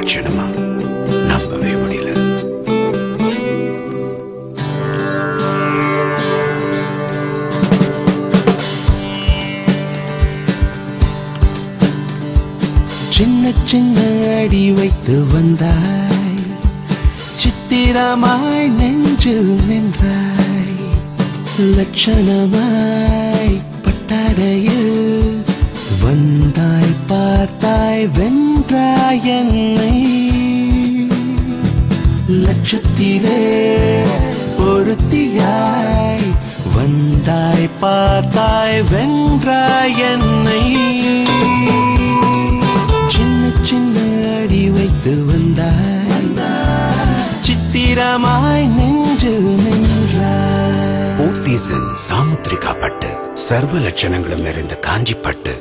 லட்சணமா நம்பவே முடியல. சின்ன சின்ன அடி வைத்து வந்தாய், சித்திரமாய் நெஞ்சில் நின்றாய், லட்சணமாய் பட்டாடையில் வந்தாய், பார்த்தாய், வென்றாய் என்னை. லட்சத்திலே பொருத்தியாய் வந்தாய், பார்த்தாய், வென்றாய் என்னை. சின்ன சின்ன அடி வைத்து வந்தாய், சித்திரமாய் நெஞ்சில் நின்றாய். போத்தீஸின் சாமுத்திரிகா பட்டு, சர்வ லட்சணங்களும் நிறைந்த காஞ்சி பட்டு,